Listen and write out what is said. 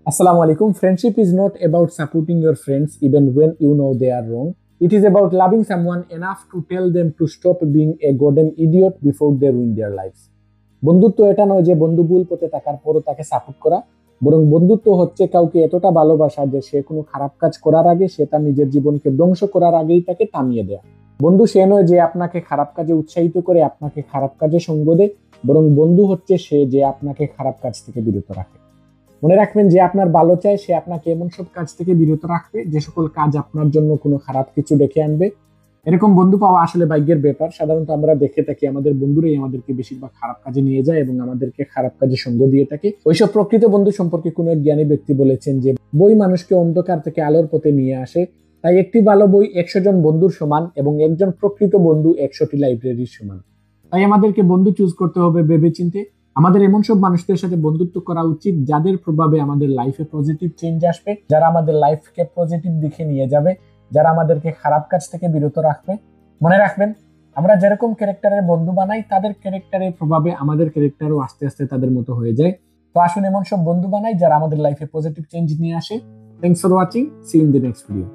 Assalamu alaikum. Friendship is not about supporting your friends even when you know they are wrong. It is about loving someone enough to tell them to stop being a goddamn idiot before they ruin their lives. বন্ধুত্ব এটা নয় যে বন্ধু ভুল পথে থাকার পরও তাকে সাপোর্ট করা, বরং বন্ধুত্ব হচ্ছে কাউকে এতটা ভালোবাসা যে সে কোনো খারাপ কাজ করার আগে সে তার নিজের জীবনকে ধ্বংস করার আগেই তাকে থামিয়ে দেয়া। বন্ধু সে নয় যে আপনাকে খারাপ কাজে উৎসাহিত করে আপনাকে খারাপ কাজে সঙ্গ দেয়, বরং বন্ধু হচ্ছে সে যে আপনাকে খারাপ কাজ থেকে বিরত রাখে। মনে রাখবেন, যে আপনার ভালো চায় সে আপনাকে এমন সব কাজ থেকে বিরত রাখবে যে সকল কাজ আপনার জন্য কোনো খারাপ কিছু ডেকে আনবে। এরকম বন্ধু পাওয়া আসলে ভাগ্যের ব্যাপার। সাধারণত আমরা দেখে থাকি আমাদের বন্ধুরাই আমাদেরকে বেশিরভাগ খারাপ কাজে নিয়ে যায় এবং আমাদেরকে খারাপ কাজে সঙ্গ দিয়ে থাকে। ওইসব প্রকৃত বন্ধু সম্পর্কে কোনো এক জ্ঞানী ব্যক্তি বলেছেন যে বই মানুষকে অন্ধকার থেকে আলোর পথে নিয়ে আসে, তাই একটি ভালো বই 100 জন বন্ধুর সমান এবং একজন প্রকৃত বন্ধু 100টি লাইব্রেরির সমান। তাই আমাদেরকে বন্ধু চুজ করতে হবে ভেবেচিন্তে। আমাদের এমন সব মানুষদের সাথে বন্ধুত্ব করা উচিত যাদের প্রভাবে আমাদের লাইফে পজিটিভ চেঞ্জ আসবে, যারা আমাদের লাইফকে পজিটিভ দিকে নিয়ে যাবে, যারা আমাদেরকে খারাপ কাজ থেকে বিরত রাখবে। মনে রাখবেন, আমরা যেরকম ক্যারেক্টারের বন্ধু বানাই তাদের ক্যারেক্টারের প্রভাবে আমাদের ক্যারেক্টারও আস্তে আস্তে তাদের মতো হয়ে যায়। তো আসুন এমন সব বন্ধু বানাই যারা আমাদের লাইফে পজিটিভ চেঞ্জ নিয়ে আসে। Thanks for watching, see in the next video.